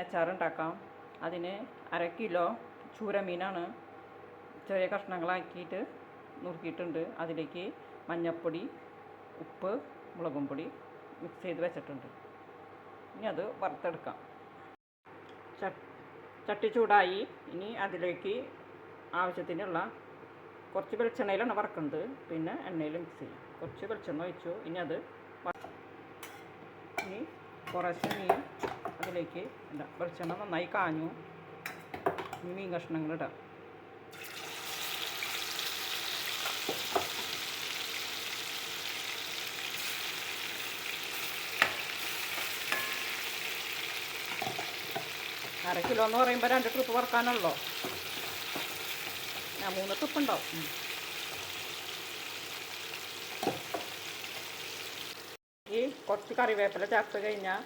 മീനച്ചാർ ഉണ്ടാക്കാം. അതിന് 1/2 കിലോ ചൂരമീനാണ് ചെറിയ കഷ്ണങ്ങളാക്കിയിട്ട് നുറുക്കിയിട്ടുണ്ട്. അതിലേക്ക് മഞ്ഞൾപ്പൊടി, ഉപ്പ്, മുളകും പൊടി മിക്സ് ചെയ്ത് വെച്ചിട്ടുണ്ട്. ഇനി അത് വറുത്തെടുക്കാം. ചട്ടി ചൂടായി. ഇനി അതിലേക്ക് ആവശ്യത്തിനുള്ള കുറച്ച് വെളിച്ചെണ്ണയിലാണ് വറക്കുന്നത്, പിന്നെ എണ്ണയിൽ മിക്സ് ചെയ്യും. കുറച്ച് വെളിച്ചെണ്ണ ഒഴിച്ചു. ഇനി അത് ഇനി കുറച്ച് മീൻ അതിലേക്ക് ഇടാം. വെളിച്ചെണ്ണ നന്നായി കാഞ്ഞു. ഇനി മീൻ കഷ്ണങ്ങളിടാം. അര കിലോ എന്ന് പറയുമ്പോൾ 2 ട്രിപ്പ് വറുക്കാനുള്ളൂ. 3 ട്രിപ്പ് ഉണ്ടാവും. ഈ കുറച്ച് കറിവേപ്പില ചേർത്ത് കഴിഞ്ഞാൽ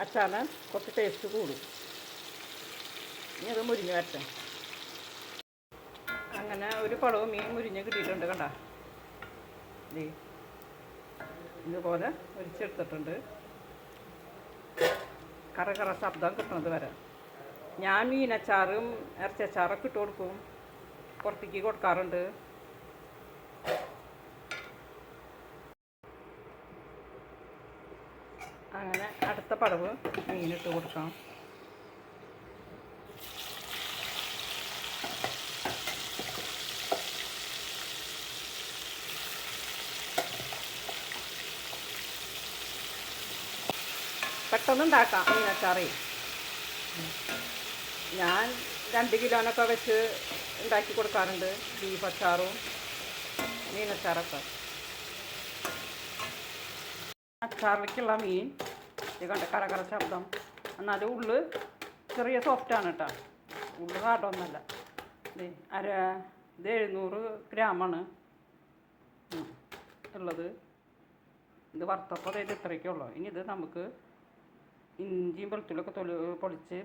അച്ചാറിന് കുറച്ച് ടേസ്റ്റ് കൂടും. ഇനി അത് മുരിഞ്ഞ് വരട്ടെ. അങ്ങനെ ഒരു പളവ് മീൻ മുരിഞ്ഞ് കിട്ടിയിട്ടുണ്ട്. കണ്ട, ഇതുപോലെ മുരിച്ചെടുത്തിട്ടുണ്ട്. കറ ശബ്ദം കിട്ടുന്നത് വരെ. ഞാൻ മീനച്ചാറും ഇറച്ചിയച്ചാറൊക്കെ ഇട്ട് കൊടുക്കും, പുറത്തേക്ക് കൊടുക്കാറുണ്ട്. അങ്ങനെ അടുത്ത പടവ് മീനിട്ട് കൊടുക്കാം. പെട്ടെന്ന് ഉണ്ടാക്കാം മീനച്ചാറ്. ഞാൻ 2 കിലോനൊക്കെ വെച്ച് ഉണ്ടാക്കി കൊടുക്കാറുണ്ട്. ബീഫ് അച്ചാറും മീനച്ചാറൊക്കെ. അച്ചാറിലേക്കുള്ള മീൻ ഇത് കണ്ട കറ ശബ്ദം. എന്നാലും ഉള്ളു ചെറിയ സോഫ്റ്റാണ് കേട്ടോ. ഉള്ളു കാട്ടൊന്നുമല്ല. ഇത് 700 ഗ്രാമാണ് ഉള്ളത്. ഇത് വറുത്തപ്പോൾ ഇത് ഇത്രയ്ക്കുള്ളൂ. ഇനി ഇത് നമുക്ക് ഇഞ്ചിയും വെളുത്തുള്ളിയൊക്കെ പൊളിച്ച്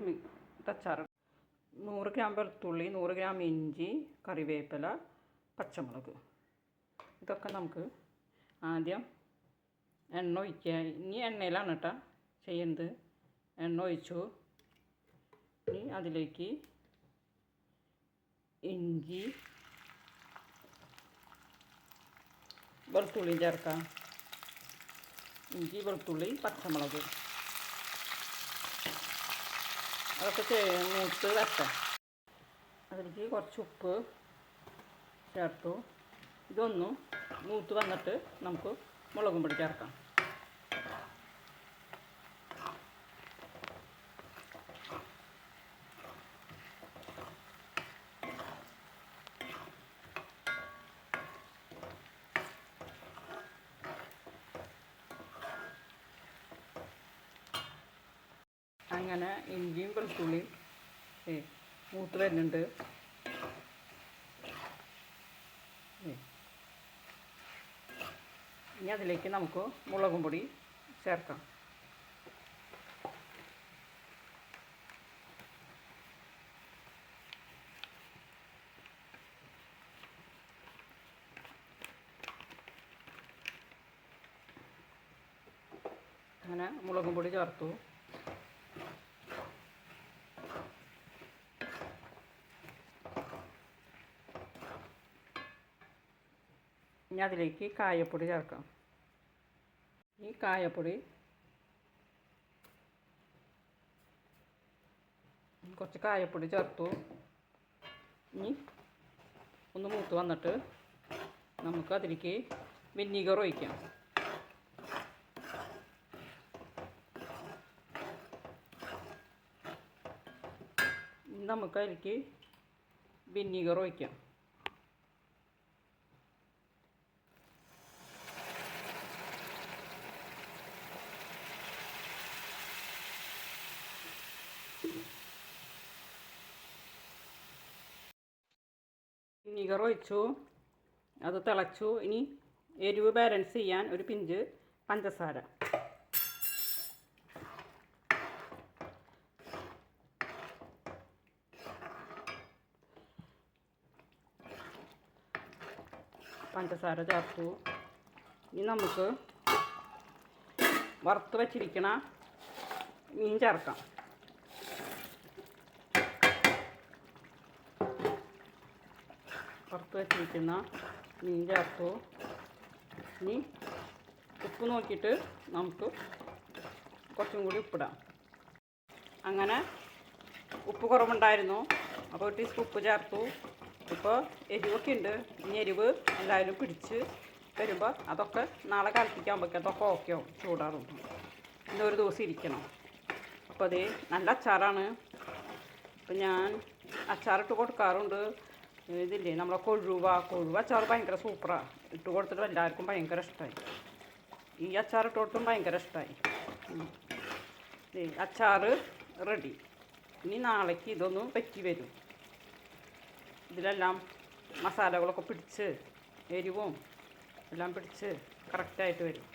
അച്ചാറ്. 100 ഗ്രാം വെളുത്തുള്ളി, 100 ഗ്രാം ഇഞ്ചി, കറിവേപ്പില, പച്ചമുളക്, ഇതൊക്കെ നമുക്ക് ആദ്യം എണ്ണ ഒഴിക്കുക. ഇനി എണ്ണയിലാണ് കേട്ടോ ചെയ്യുന്നത്. എണ്ണ ഒഴിച്ചു. ഇനി അതിലേക്ക് ഇഞ്ചി വെളുത്തുള്ളി ചേർക്കാം. ഇഞ്ചി, വെളുത്തുള്ളി, പച്ചമുളക് അതൊക്കെ മൂത്ത് വരട്ടെ. അതിലേക്ക് കുറച്ച് ഉപ്പ് ചേർത്തു. ഇതൊന്നും മൂത്ത് വന്നിട്ട് നമുക്ക് മുളകും പൊടി ചേർക്കാം. അങ്ങനെ ഇഞ്ചിയും വെളുത്തുള്ളിയും മൂത്ത് വരുന്നുണ്ട്. ഇനി അതിലേക്ക് നമുക്ക് മുളകും പൊടി ചേർക്കാം. അങ്ങനെ മുളകും പൊടി ചേർത്തു. ഇനി അതിലേക്ക് കായപ്പൊടി ചേർക്കാം. ഈ കായപ്പൊടി കുറച്ച് കായപ്പൊടി ചേർത്തു. ഇനി ഒന്ന് മൂത്ത് വന്നിട്ട് നമുക്ക് അതിലേക്ക് വിനീഗർ ഒഴിക്കാം. നമുക്ക് അതിലേക്ക് വിനീഗർ ഒഴിക്കാം. വിനീഗർ ഒഴിച്ചു. അത് തിളച്ചു. ഇനി എരിവ് ബാലൻസ് ചെയ്യാൻ ഒരു പിഞ്ച് പഞ്ചസാര. പഞ്ചസാര ചേർത്തു. ഇനി നമുക്ക് വറുത്ത് വച്ചിരിക്കണ മീൻ ചേർക്കാം. വറുത്ത് വെച്ചിരിക്കുന്ന മീൻ ചേർത്തു. ഇനി ഉപ്പ് നോക്കിയിട്ട് നമുക്ക് കുറച്ചും കൂടി ഉപ്പിടാം. അങ്ങനെ ഉപ്പ് കുറവുണ്ടായിരുന്നു, അപ്പോൾ ഒരു ടീസ്പൂൺ ഉപ്പ് ചേർത്തു. ഇപ്പോൾ എരിവൊക്കെ ഉണ്ട്. ഇനി എരിവ് എല്ലാവരും പിടിച്ച് വരുമ്പോൾ അതൊക്കെ നാളെ കാലത്തേക്കാകുമ്പോഴേക്കും അതൊക്കെ ഓക്കെ ആവും. ചൂടാറും ഇന്നൊരു ദിവസം ഇരിക്കണം. അപ്പോൾ അത് നല്ല അച്ചാറാണ്. അപ്പം ഞാൻ അച്ചാറിട്ട് കൊടുക്കാറുണ്ട്. ഇതില്ലേ നമ്മളെ കൊഴുവ അച്ചാർ ഭയങ്കര സൂപ്പറാണ്. ഇട്ട് കൊടുത്തിട്ട് എല്ലാവർക്കും ഭയങ്കര ഇഷ്ടമായി. ഈ അച്ചാർ ഇട്ട് കൊടുത്തും ഭയങ്കര ഇഷ്ടമായി. അച്ചാർ റെഡി. ഇനി നാളേക്ക് ഇതൊന്ന് പറ്റി വരും. ഇതിലെല്ലാം മസാലകളൊക്കെ പിടിച്ച് എരിവും എല്ലാം പിടിച്ച് കറക്റ്റായിട്ട് വരും.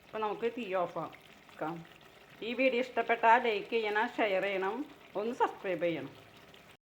അപ്പോൾ നമുക്ക് തീ ഓഫ് ആക്കാം. ഈ വീഡിയോ ഇഷ്ടപ്പെട്ടാൽ ലൈക്ക് ചെയ്യണം, ഷെയർ ചെയ്യണം, ഒന്ന് സബ്സ്ക്രൈബ് ചെയ്യണം.